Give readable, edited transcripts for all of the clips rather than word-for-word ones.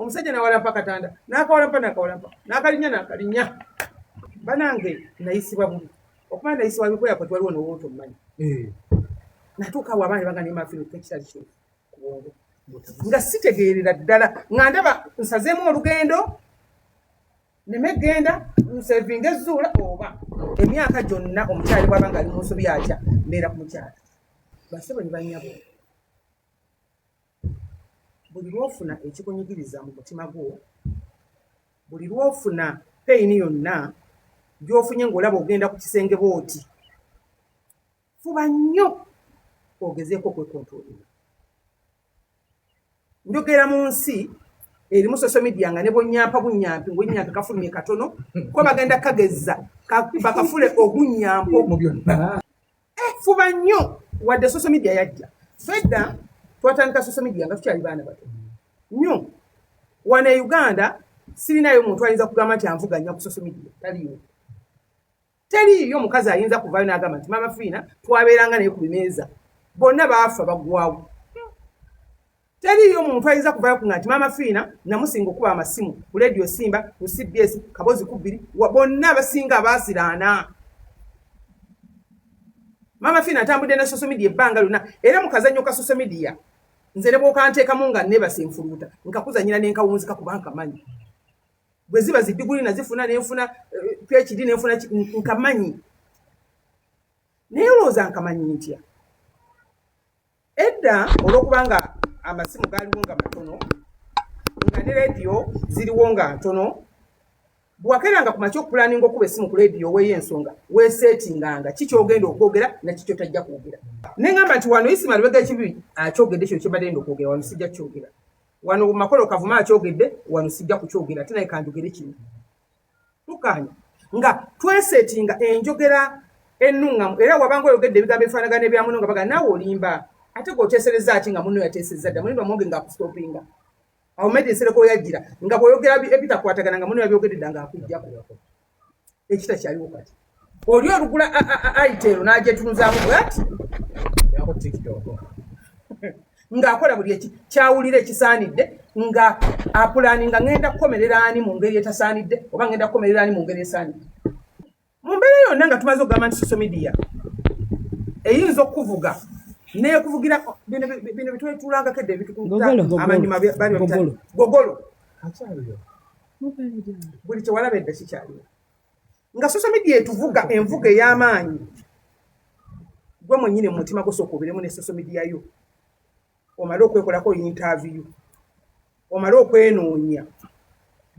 omusajja nawalampa katanda nakawalampa nakalinya banange nayisibwa bubi okumanya nayisibwa bubi kweyako twaliwo nowoto mmanyi natuuka awo abaana banga nemafiino tekitali kyo kubongo nga sitegeerera ddala nga ndaba nsazeemu olugendo nemegenda nsevinga ezuula oba emyaka gyonna omukyali bwabanga ali mu nsobi atya mbeera ku mukyala basebo ne banyabo buli lwofuna ekikunyigiriza mu mutima gwo buli lwofuna peyini yonna gy'ofunye ng'olaba ogenda ku kisenge bw'oti fuba nnyo ogezeeko kwekontrolinga njogera mu nsi erimu social media nga ne bonyampa bunyampi ng'ennyampi kafulumye katono ko bagenda kagezza bakafule ogunyampo mu byonna fuba nnyo wadde social media yajja fedda twatandika social media nga tukyali baana bato nnyo wano e Uganda sirinayo muntu ayinza kugamba nti anvuganya ku social media teriyo mukazi ayinza kuvaayo n'agamba nti mama Fiina twabeeranga naye ku bimeeza bonna baafa baggwawo teriyo muntu ayinza kuvaayo ku nti mama Fiina namusinga okuba amasimu ku Radio Simba ku CBS kabozi ku bbiri bonna abasinga abaasiraana mama Fiina atambudde na social media ebbanga lyonna era mukazannyo ka social media nze ne bw'okanteekamu nga neebase enfuluuta nkakuzanyira n'enkawunzika kubanga manyi bwe ziba ziddiguli nazifuna nenfuna PhD nenfuna nkamanyi naye olowooza nkamanyi ntya edda olw'okubanga amasimu gaaliwo nga matono nga ne rediyo ziriwo nga ntono bwakeranga ku makya okupulaninga okuba essimu ku rediyo weeyo ensonga weeseetinganga kikyogenda okwogera nakikyo tajja kwogera neŋŋamba nti wano isima lubega ekibi akyogedde kyo kyembadde enda okwogera wano sijja kukyogera wano makolo kavuma akyogedde wano sijja kukyogera ate naye kanjogere kino tukanya nga tweseetinga enjogera ennuŋŋamu era wabanga oyogedde ebigambo ebifaanagana ebya muno nga baga naawe olimba ate g'oteesereza ati nga muno yateesezza dda mulimba mwoge nga akusitopinga awo medinsereko yajjira nga bw'oyogera ebitakwatagana nga muno yabyogedde dda nga akujjako ekitakyaliwo kati oli olugula aiteero n'agyetunuzaamu bwati ng'akola buli eki kyawulira ekisaanidde nga apulaninga ngenda kukomerera ani mu ngeri etasaanidde oba ngenda kukomerera ani mu ngeri esaanidde mu mbeera yonna nga tumaze okugamba nti social media eyinza okuvuga nekuvugira bino bitwetulangako edde amanyuma gogolo buli kyewalaba edda kikyaliwo nga social media etuvuga envuga ey'amaanyi gwe mwennyini mu mutima gosooka obiremu ne social media yo omale okwekolako interview omale okwenoonya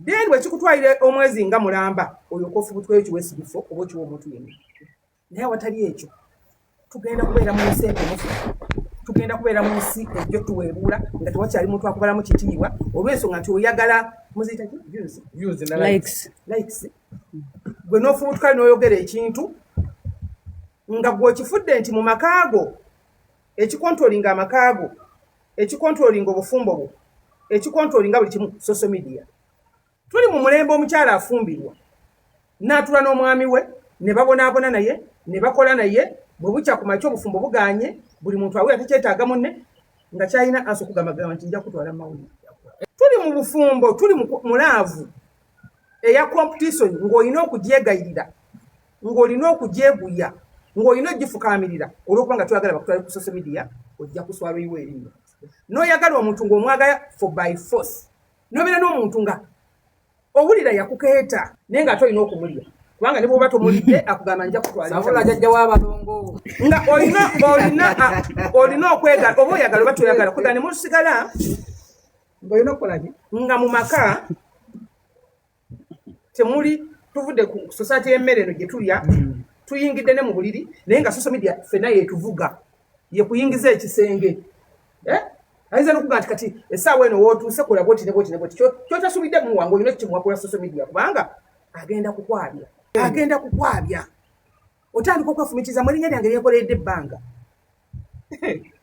then bwekikutwalire omwezi nga mulamba olyoka ofubutweyo kiwesigifo oba okiwa omuntu yenna naye awatali ekyo tugenda kubeera mu nsi entonofu tugenda kubeera mu nsi ejjo tuweebuula nga tewakyali muntu akubalamu kitiibwa olw'ensonga nti oyagala muziyita likes gwe n'ofubutuka n'oyogera ekintu nga gw'okifudde nti mu makaago ekikontrolinga amakaago ekikontrolinga obufumbo bwo ekikontrolinga buli kimu social media tuli mu mulembe omukyala afumbirwa n'atula n'omwami we ne babonaabona naye ne bakola naye bwe bukya ku makya obufumbo buganye buli muntu awera tekyetaaga munne nga kyalina aso okugambagamba nti nja kutwala mawulire tuli mu bufumbo tuli mu laavu eya competition ng'olina okugyegayirira ng'olina okugyeguya ng'olina ogifukaamirira olw'okuba nga twagala bakutwale ku social media ojja kuswala oyiwa erinnya n'oyagala omuntu ng'omwagala for by force n'obeera n'omuntu nga owulira yakukeeta naye nga ate olina okumulya kubanga ne bw'oba tomulidde akugamba nja kutwala jajja w'abalongo nga olina okwegala oba oyagala oba toyagala kwegala ne musigala ng'olina okukolaki nga mu maka temuli tuvudde ku society y'emmere eno gye tulya tuyingidde ne mu buliri naye nga social media ffenna yeetuvuga yekuyingiza ekisenge ayinza n'okuga nti kati essaawa eno wootuuse kola bwoti ne bwoti ne bwoti kyotasuubidde muwange olina ekimuwakula social media kubanga agenda kukwabya otandika okwefumitiza mu linnya lyange lyekoleredde ebbanga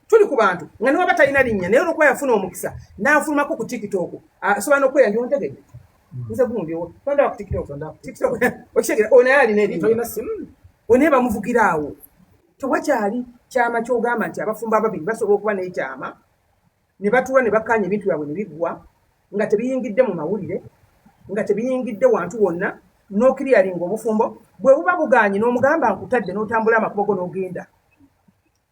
tuli ku bantu nga ne waba talina linnya naye olwokuba yafuna omukisa n'afulumako ku tiktok asobola n'okweya ndiontegedde nze gundi tonda ku tiktok okitegeera naye alina erinnya onaye bamuvugira awo tewakyali kyama kyogamba nti abafumbo ababiri basobola okuba n'ekyama ne batuula ne bakkaanya ebintu byabwe ne biggwa nga tebiyingidde mu mawulire nga tebiyingidde wantu wonna n'okiriyalinga obufumbo bwe buba bugaanyi n'omugamba nkutadde n'otambula amakubogo n'ogenda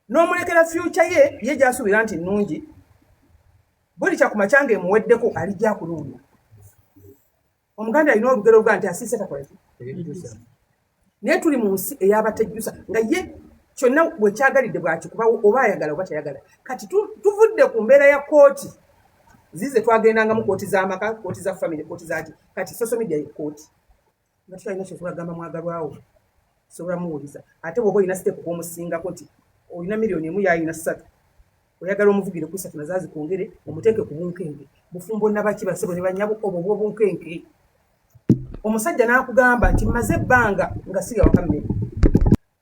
n'omulekera fyuca ye gy'asuubira nti nnungi buli kyakumakya ng'emuweddeko alijja kunoonya. Omuganda alina olugero luga nti asiise takola ki naye tuli mu nsi ey'abatejjusa nga ye kyonna bwe kyagalidde bwakikuba oba ayagala oba tayagala. Kati tuvudde ku mbeera ya kooti zize twagendangamu kooti z'amaka kooti za family kooti zaki kati social media ye kooti nga tutalina kyosobola gamba mwagalwawo sobola muwuliza ate bw'oba olina sitepu kwomusingako nti olina miliyoni emu yayina 3 oyagala omuvugire ku 3 nazazi kwongere omuteeke ku bunkenke bufumbo nabaki basebo ne banyabo obwo bw'obunkenke omusajja n'akugamba nti maze ebbanga nga siga wakammere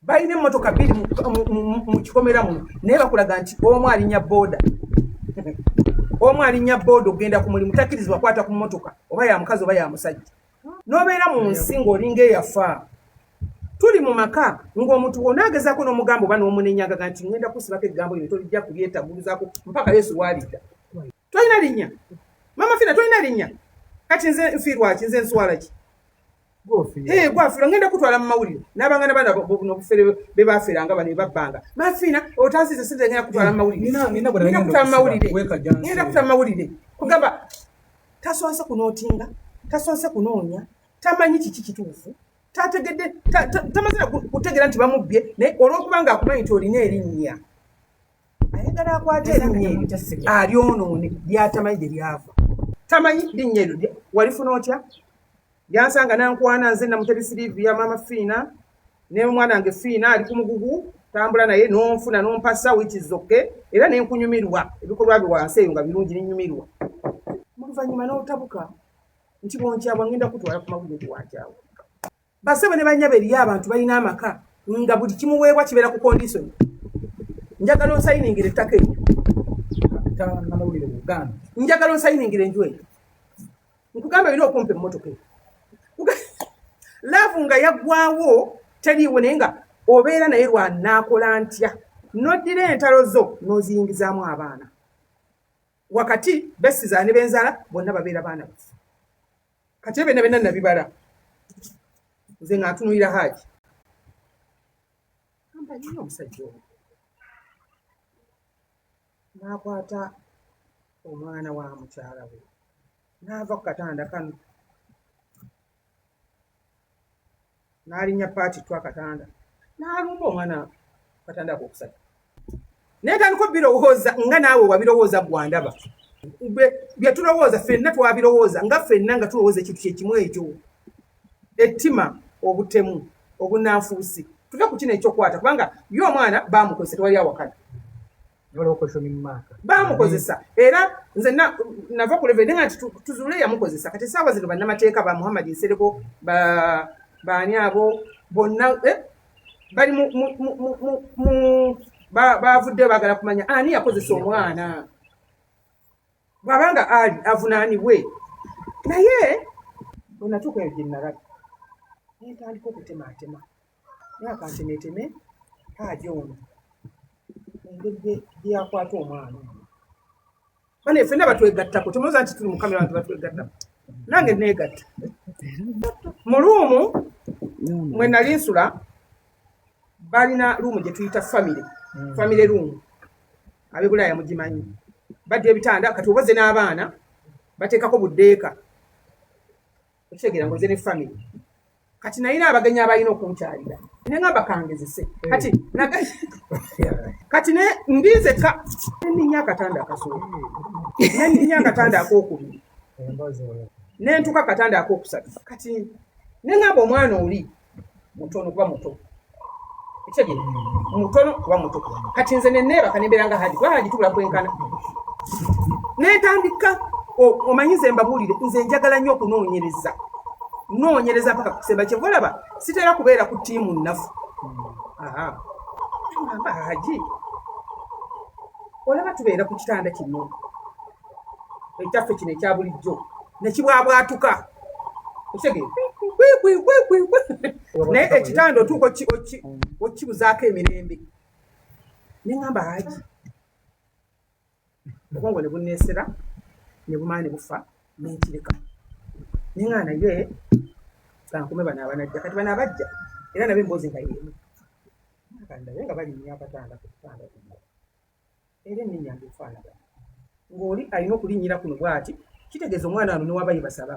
balina emmotoka 2 mu kikomera muno naye bakulaga nti omu alinya booda omu alinya booda ogenda ku mulimu takkirizibwa kwata ku mmotoka oba ya mukazi oba ya musajja n'obeera mu nsi ng'olinga eyafa tuli mu maka ng'omuntu wonna agezaako n'omugambo oba n'omunenyaga nti ngenda kusibako eggambo lino tolijja kulyetagulizaako mpaka Yesu waalidda. Tolina linnya mama Fiina, tolina linnya kati nze nfiirwa ki nze nswala ki gwafira ngenda kutwala mu mawulire n'abangana bana n'obufere be baaferanga bano babbanga mama Fiina otansize sente ngenda kutwala mu mawulire ngenda kutwala mu mawulire kugamba tasoose kunootinga tasoose kunoonya tamanyi kiki kituufu tategedde tamazira kutegeera nti bamubbye naye olw'okubanga akumanyi nti olina erinnya ayagala akwate erinnya eryo alyonoone lyatamanyi gye lyava tamanyi linnya eryo walifuna otya yansanga nankwana nze Namutebi Silivia mama Fiina ne mwana wange Fiina ali ku mugugu tambula naye n'onfuna n'ompasa wikizoke era nenkunyumirwa ebikolwa bye wansi eyo nga birungi nenyumirwa mu luvannyuma n'otabuka nti bwonkyabwa ngenda kutwala ku mawulire wankyawa basebe ne banyaba eriyo abantu balina amaka nga buli kimuweebwa kibeera ku kondisoni njagala onsayiningire ettaka eryo njagala onsayiningire enju eyo nkugamba bina okumpa emmotoka eyo laavu nga yaggwawo teriiwo naye nga obeera naye lwanaakola ntya noddira entalo zo n'oziyingizaamu abaana wakati besiza ne benzala bonna babeera baana bafu kati ebyo benna nabibala nze nga ntunuulira Hajji ampanyina omusajja oyo n'akwata omwana wa mukyala we n'ava ku katanda kano n'alinnya paati twa katanda n'alumba omwana katanda akokusatu neetandika birowooza nga naawe wabirowooza gwandaba bye tulowooza ffenna twabirowooza nga ffenna nga tulowooza ekintu kyekimu ekyo ettima obutemu obunanfuusi tuve ku kino ekyokwata kubanga ye omwana baamukozesa tewali awakana baamukozesa era nze nava ku levede nga nti tuzuule yamukozesa kati essaawa zino bannamateeka ba Muhammad Nsereko baani abo bonna bali bavudde baagala kumanya ani yakozesa omwana bw'abanga ali avunaanibwe naye bwenatuuka eyo gye nalaba nentandika okutemaatema naye akantemeeteme Hajji ono engeri gye yakwata omwana bane ffenna batwegattako temuloza nti tuli mukamera abantu batwegattako nange neegatta mu luumu mwe nali nsula balina luumu gye tuyita family luumu ab'ebulaaya mugimanyi badde ebitanda kati oboze n'abaana bateekako buddeeka okitegeera ngoze ne family kati nayina abagenyi abalina okunkyalira neŋŋamba kangezese kati ne mbinzeka nenninya akatanda akasooka nenninya akatanda akokubiri nentuka akatanda akokusatu kati neŋŋamba omwana oli mutono kuba muto ekitegeera mutono kuba muto kati nze nenneebaka nembeera nga Hajji kuba Hajji tubula kwenkana netandika omanyize mbabuulire nze njagala nnyo okunoonyereza paka kusemba kyevu olaba sitera kubeera ku ttiimu nnafu amba Hajji olaba tubeera ku kitanda kino ekyaffe kino ekya bulijjo nekibwabwatuka okitegeera naye ekitanda otuuka okibuzaako emirembe neŋŋamba Hajji obwongo ne bunneesera ne bumaa ne bufa nenkireka nengana ye kankume bana abanajja kati bana abajja era nabe mbozi nga yemu kanda nga bali myaka 5 era n'ennyanja efaanagana ng'oli alina okulinnyira kuno bw'ati kitegeeza omwana wano newabayi basaba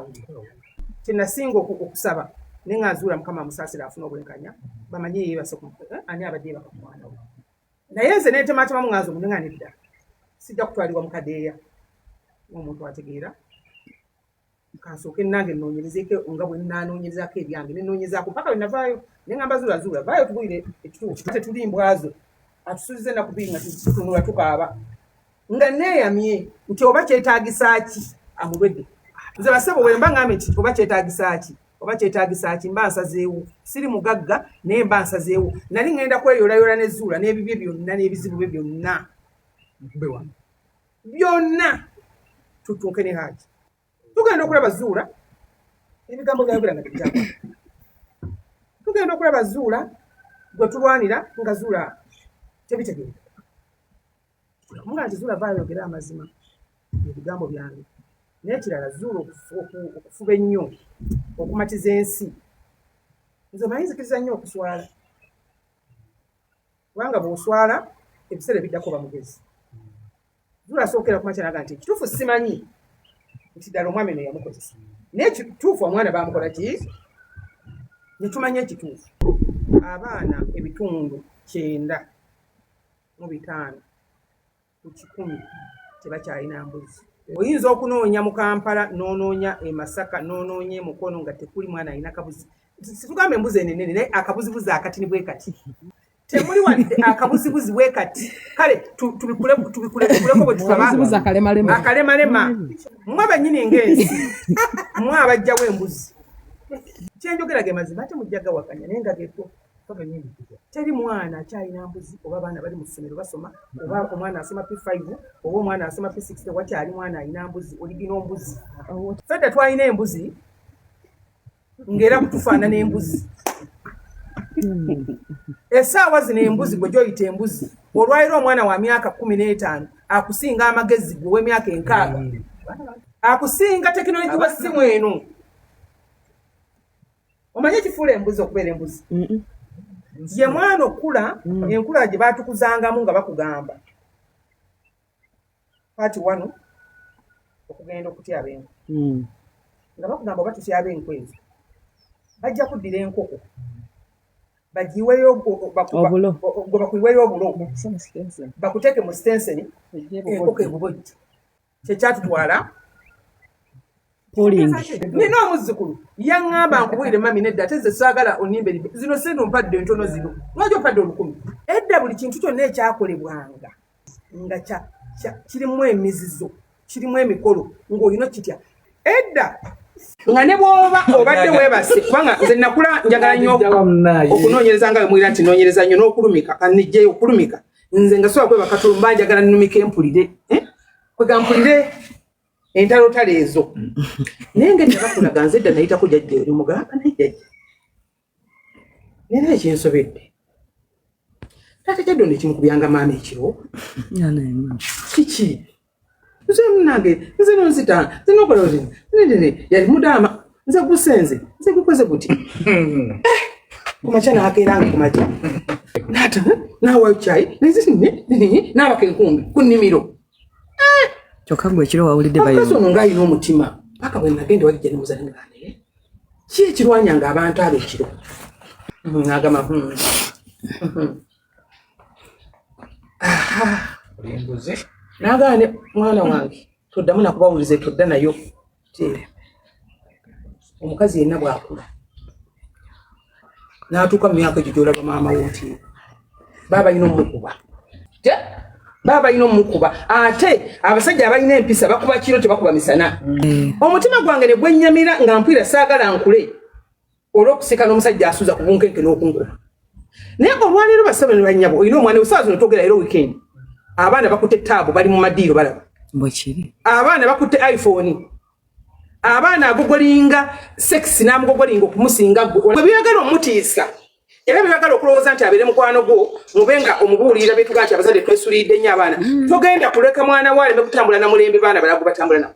kyenasinga okusaba ne ng'azuula mukama amusaasira afuna obwenkanya bamanye yeebase ani abadde baka ku mwana we naye nze neetematemamu ng'aza omuneŋŋana edda sijja kutwalibwa mukadeeya omuntu ategeera kansooke nange nnoonyerezeeko nga bwe nnaanoonyerezaako ebyange nenoonyezaako paka bwe navaayo ne ngamba zuulazuula vaayo tubulire ekituufu tetulimbwazo atusulize ennaku bbiri nga tutunula tukaaba nga neeyamye nti oba kyetaagisa ki amulwedde nze basebo bwe mba ngambe nti oba kyetaagisa ki mba nsazeewo siri mugagga naye mba nsazeewo nali ŋŋenda kweyolayola n'ezzuula n'ebibye byonna n'ebizibu bye byonna byonna tutuuke ne Hajji tugenda okulaba Zuula ebigambo byayogera nga tebikyakwa tugenda okulaba Zuula gwe tulwanira nga Zuula tebitegeera muga nti Zuula vaayo yogera amazima ebigambo byange naye kirala Zuula okufuba ennyo okumatiza ensi nze manyi nzikiriza nnyo okuswala kubanga bw'oswala ebiseera ebiddako ba mugezi Zuula asookera kumakya naga nti ekituufu simanyi nti ddala omwami ne yamukozesa naye ekituufu omwana bamukola ki netumanya ekituufu abaana ebitundu 9 ku 100 tebakyalina mbuzi oyinza okunoonya mu Kampala n'onoonya e Masaka n'onoonya e Mukono nga tekuli mwana alina akabuzi situgambe embuzi enenene naye akabuzibuzi akatini bwe kati temuli wadde akabuzibuzi bwe kati kale tubikuleko bwe tusaba akalemalema mmwe abannyini ng'ensi mmwe abajjawo embuzi kyenjogera ge mazima ate mujja gawakanya naye nga geeko teri mwana akyalina mbuzi oba abaana bali mu ssomero basoma oba omwana asoma P5 oba omwana asoma P6 wakyali mwana alina mbuzi oligina ombuzi fedde twalina embuzi ng'era kutufaanana embuzi essaawa zino embuzi gwe gyoyita embuzi olwaliro omwana wa myaka 15 akusinga amagezi gwe w'emyaka 6 akusinga tekinologi wa ssimu eno omanye ekifuula embuzi okubeera embuzi ye mwana okula enkula gye baatukuzangamu nga bakugamba kati wano okugenda okutyaba enku nga bakugamba oba tutyaba enku ezo bajja kuddira enkoko bagiweyo bakuweyo obulo bakuteeke mu stenseni enkoko ebubojja kyekyatutwala nina omuzzukulu yaŋŋamba nkubwire mami nedda ate ze saagala onimbe zino sente ompadde entono zino lwaki ompadde 10 edda buli kintu kyonna ekyakolebwanga nga kirimu emizizo kirimu emikolo ng'olina kitya edda nga ne bw'oba obadde weebase kubanga nze nakula njagala nnyo okunoonyereza nga bwemwira nti noonyereza nnyo n'okulumika kanijjeyo okulumika nze nga sobola kweba Katumba njagala nnumika empulire kwegampulire entalotale ezo naye ngeri bakulaga nze edda nayitako jjajja eri mugamba naye jjajja nera ekyensobedde taata jjaddo nekimukubyanga maama ekiro kiki nze munange nze nonzita nze nokola zino yali mudaama nze gusenze nze gukoze guti kumakya nakeeranga kumakya naata naawayo kyayi naabaka enkumbi ku nnimiro kyokka gwe ekiro wawulidde bayoakazi ono ng'alina omutima paka bwe nagenda walijja ne muzale ngane ki ekirwanyanga abantu abo ekiro n'agamba n'agaane mwana wange toddamu nakubawulize todda nayo omukazi yenna bw'akula n'atuuka mu myaka egyo gy'olaba maama wo nti baba alina omukuba ate abasajja abalina empisa bakuba kiro tebakuba misana omutima gwange ne gwennyamira nga mpwira saagala nkule olw'okuseka n'omusajja asuuza ku bunkenke n'okunkuba naye olwaleero basaba ne bannyabo olina omwana esaawa zino twogera leero weekend abaana bakutte taabu bali mu madiiro balaba abaana bakutte iPhone abaana agogolinga sexi n'amugogolinga okumusinga gwe byagala omutiisa era byagala okulowooza nti abeere mukwano gwo mubenga omubuulira betuga nti abazadde twesulidde nnyo abaana togenda kuleka mwana wo aleme kutambula na mulembe baana balago batambula nabo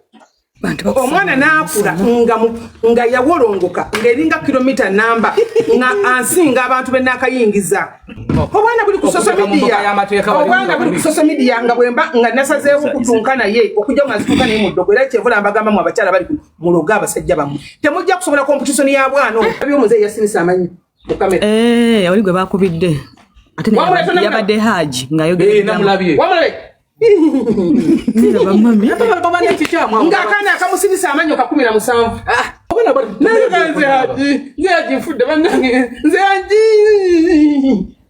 omwana nakula nga yawolongoka ngeringa kilomita namba nga ansinga abantu benakayingiza obwana buli ku social media nga bwemba nga nasazeewo kutunka naye okujja mwazituka naye muddogo era kyevula mbagamba mu abakyala bali muloga abasajja bamu temujja kusobola competition ya bwana abyomuzeeyi yasinisa amanyi mu kamera oli gwe bakubidde ate yabadde Haji ng'ayogera namulabye ng'akaana akamusibisa amanyo 17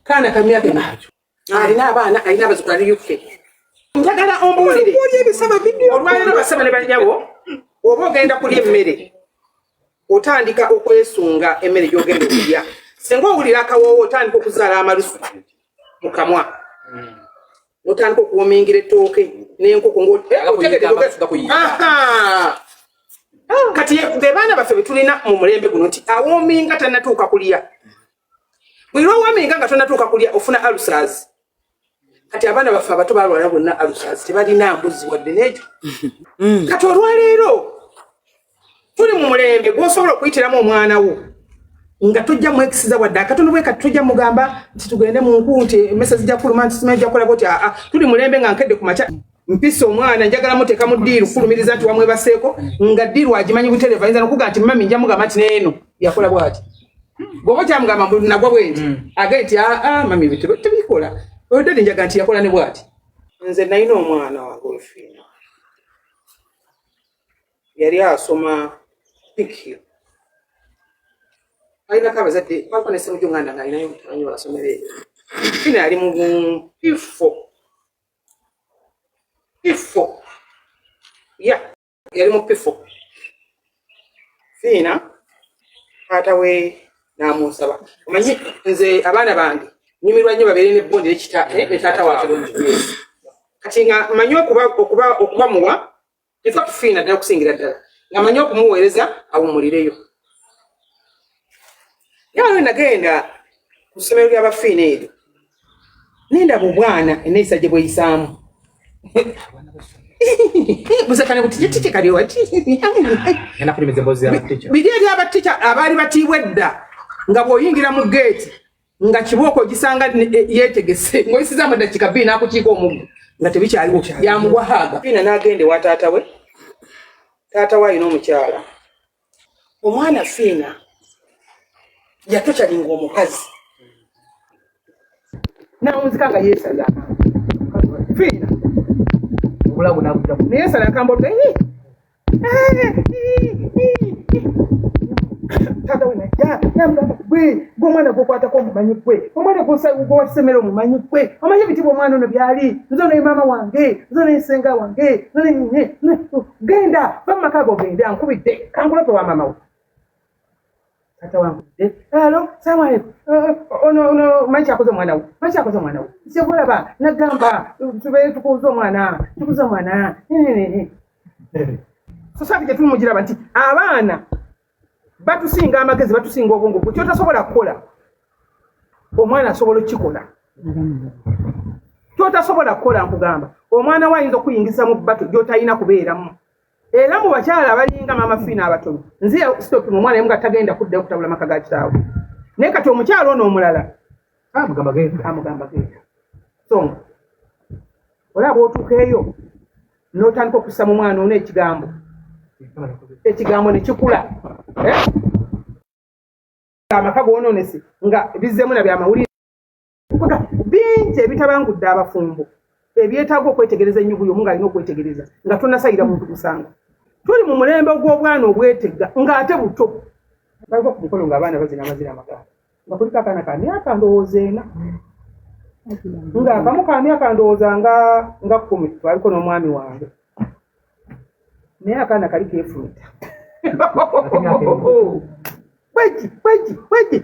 kaana kamyaka alina abaana alina abazzukulu ali UK njagala ombuulire olwaliro basaba ne banyawo oba ogenda kulya emmere otandika okwesunga emmere gy'ogenda okulya senga owulira akawoowo otandika okuzaala amalusu mu kamwa otandika okuwomingira ettooke n'enkoko kati be baana baffe betulina mu mulembe guno nti awoominga tannatuuka kulya buli lw'owoominga nga tonnatuuka kulya ofuna alusas kati abaana baffe abato balwala bonna alusas tebalina mbuzi wadde n'ekyo kati olwaleero tuli mu mulembe gw'osobola okuyitiramu omwana wo nga tujja mwekisiza wadde akatono bwe kati tujja mugamba nti tugende mu nkuuti emmese zijja kuluma nti simajja kukola boti tuli mulembe nga nkedde ku makya mpisa omwana njagala muteeka mu ddiiru kulumiriza nti wamwebaseeko nga ddiiru agimanyi butereva ayinza nokuga nti mami nja mugamba nti neeno yakola bwati bw'oba kyamugamba nagwa bwenti agaye nti mami tebikola odadi njaga nti yakola ne bwati nze nalina omwana wange Fiina yali asoma pikio aina kama zati bako ne semu jonganda nga ina yotanyi wala somere Fiina ali mu ifo ya yali mu pifo Fiina atawe na musaba omanyi nze abaana bange nyimirwa nnyo babeere ne bondi ekitata waabwe kati nga manyi okuba muwa ifa Fiina ddala kusingira ddala nga manyi okumuweereza awumulireyo yawe nagenda ku ssomero ly'Abafiina eryo nenda mu bwana enneeyisa gye bweyisaamu buzakane butitike kali wati biri eri abatica abaali batiibwa edda nga bw'oyingira mu geeti nga kibooko gisanga yeetegese ng'oyisizaamu eddakiika 2 n'akukiika omuggo nga tebikyaliwo yamugwa haaga Fiina n'agenda ewa taata we alina omukyala omwana Fiina yatokyalinga omukazi nawunzika nga yeesala Fiina obulabu nabudamu neyesala akamboga tata wenajja namugamba gwe omwana gwokwatako omumanyi gwe omwana gwowasemera omumanyi gwe omanyi ebitibwa omwana ono byali nze ono ye maama wange nze ono ye senga wange genda bamumaka go genda nkubidde kankulope wa maama we tata wangu alo salamu aleikum ono manyi kyakoze omwana we syekolaba nagamba tubeere tukuuza omwana society gyetuli mugiraba nti abaana batusinga amagezi batusinga obwongo bwe kyotasobola kukola omwana asobola okukikola kyotasobola kukola nkugamba omwana we ayinza okuyingiza mu bbato gyotalina kubeeramu era mu bakyala abalinga maama Fiina abatono nze stop mu mwana nga tagenda kudda okutabula maka ga kitaawe naye kati omukyala ono omulala amugamba genda so olaba otuuka eyo n'otandika okussa mu mwana ono ekigambo ne kikula amaka goononese nga bizzemu na byamawulire bingi ebitabangudde abafumbo ebyetaaga okwetegereza ennyugu y'omu ng'alina okwetegereza nga tonnasayira muntu kusanga tuli mu mulembe gw'obwana obwetega ng'ate buto baliko ku mukolo ng'abaana bazina amazina amaganda nga kuliko akaana ka myaka ndowooza 4 ng'akamu ka myaka ndowooza nga 10 twaliko n'omwami wange naye akaana kali keefumita weji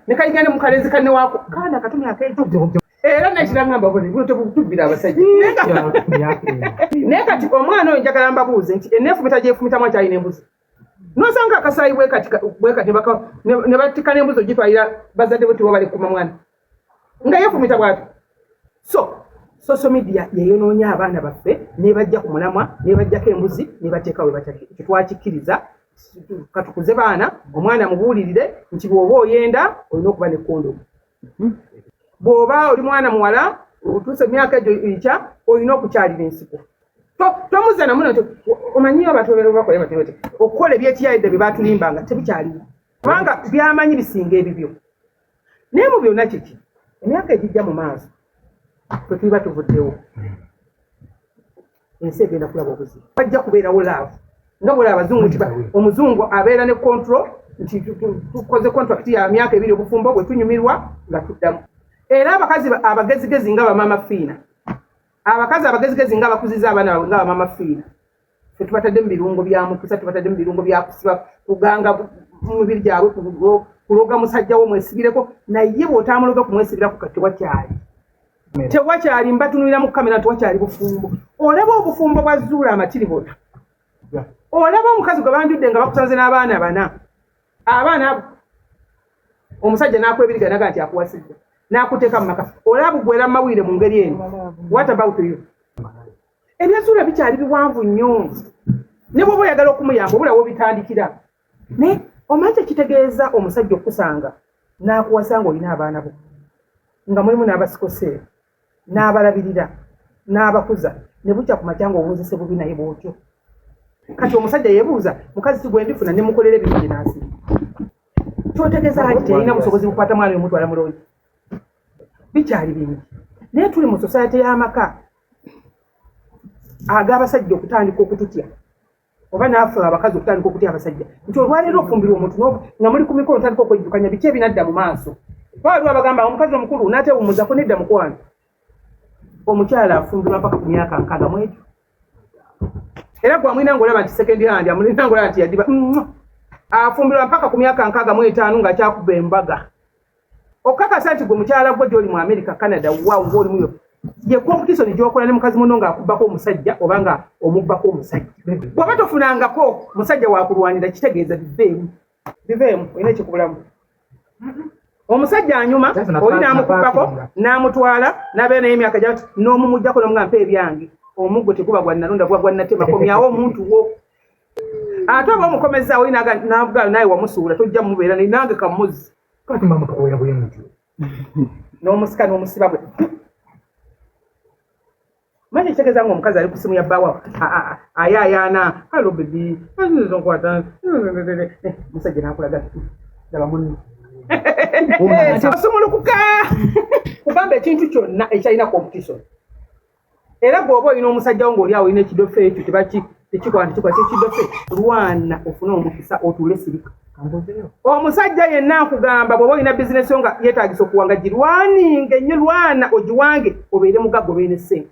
nekayigane mukalenzi kanne waako kaana katumi akejo era nekirangamba tubira abasajja naye kati omwana oyo njagala mbabuuze nti eneefumita gyefumitamu akyalina embuzi nosanga akasaayi bwekati ne batika n'embuzi ogitwalira bazadde bwe tibo bali kuma mwana nga yeefumita bwati social media yeyonoonya abaana baffe nebajja ku mulamwa nebajjako embuzi nebateeka we bataki twakikiriza katukuze baana omwana mubuulirire nti bw'oba oyenda olina okuba ne kondomu bw'oba oli mwana muwala otuuse emyaka egyo ikya olina okukyalira ensiko tomuzana muno nti omanyiyo abatbakola okukola ebyekiyalidde bye batulimbanga tebikyaliwo kubanga byamanyi bisinga ebibyo naye mu byonna kiki emyaka egijja mu maaso twe tuliba tuvuddewo ensi egenda kulaba obuzibu bajja kubeerawo laavu nga bwolaba abazungu nti omuzungu abeera ne control nti tukoze contract ya myaka 2 obufumbo bwe tunyumirwa nga tuddamu era abakazi abagezigezi nga bamama Fiina abakazi abagezigezi nga bakuziza abaana baabwe nga bamama Fiina ffe tubatadde mu birungo byamukusa tubatadde mu birungo byakusiba kuganga mu mibiri gyabwe kuloga musajja wo mwesibireko naye bw'otamuloga kumwesibirako kati tewakyali mbatunulira mu kamera tewakyali bufumbo olaba obufumbo bwa Zuula amatiribona olaba omukazi gwe banjudde nga bakusanze n'abaana bana abaana omusajja n'akwebiriga naga nti akuwasidde n'akuteeka mu maka olaba bugwera mawire mu ngeri eno what about you ebya Zuula bikyali biwanvu nnyo ne bw'oba oyagala okumuyamba obulawo bitandikira naye omanyi kitegeeza omusajja okusanga n'akuwasanga olina abaana bo nga mulimu n'abasikosera n'abalabirira n'abakuza ne bukya ku makyanga obuuzise bubi naye bwotyo kati omusajja yeebuuza mukazi si gwe ndifuna ne mukolera ebingi n'asi kyotegeeza Hajji terina busobozi bukwata mwana omutwala mulongi bikyali bingi naye tuli mu society y'amaka ag'abasajja okutandika okututya oba naffe abakazi okutandika okutya abasajja nti olwaleero ofumbirwa omuntu nga muli ku mikolo otandika okwejjukanya biki ebinadda mu maaso baaliwo abagamba omukazi omukulu n'atewumuzako nedda mukwano omukyala afumbirwa mpaka ku myaka 6 mu ekyo era gwe amwina ng'olaba nti second hand amulina ng'olaba nti yaddiba afumbirwa mpaka ku myaka 65 ng'akyakuba embaga okukakasa nti gwe mukyala gwe gy'oli mu America Canada waawo ng'olimuyo ye competition gy'okola ne mukazi muno ng'akubbako omusajja oba nga omubbako omusajja bw'oba tofunangako musajja waakulwanira kitegeeza biveemu olina ekikubulamu omusajja anyuma oli n'amukubbako n'amutwala n'abeera naye emyaka gya n'omumugjako n'omuga mpa ebyange omuggo teguba gwa nnalonda guba gwa nnatema komyawo omuntu wo ate oba omukomeza oli n'avugaalo naye wamusuula tojja mumubeera nange kamuzzi n'omusika n'omusiba gwe manyi kitegeeza ng'omukazi ali ku simu ya bbaawa ayaayaana halo bebi nkwata musajja n'akulaga laba munne osumulukuka kugamba ekintu kyonna ekyalina competition era bw'oba olina omusajja wo ng'oli awo olina ekidofe ekyo tekikwanakidofe lwana ofune omukisa otuule sirika omusajja yenna nkugamba bw'oba olina bizinesi yo nga yeetaagisa okuwanga girwaninga ennyo lwana ogiwange obeere mugagga obeere n'essente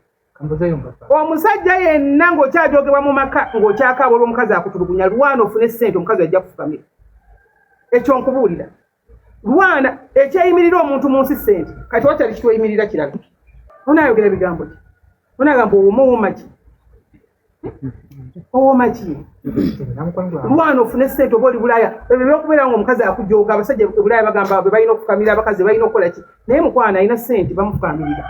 omusajja yenna ng'okyajogebwa mu maka ng'okyakaaba olw'omukazi akutulugunya lwana ofune essente omukazi ajja kufukamira ekyo nkubuulira lwana ekyeyimirira omuntu mu nsi ssente kati wakyali kitweyimirira kirala onaayogera ebigambo ki onagamba owooma ki lwana ofune ssente oba oli Bulaaya ebyo byokubeera nga omukazi akujooga abasajja Bulaaya bagamba be balina okufukamira abakazi balina okukola ki naye mukwana alina ssente bamufukamirira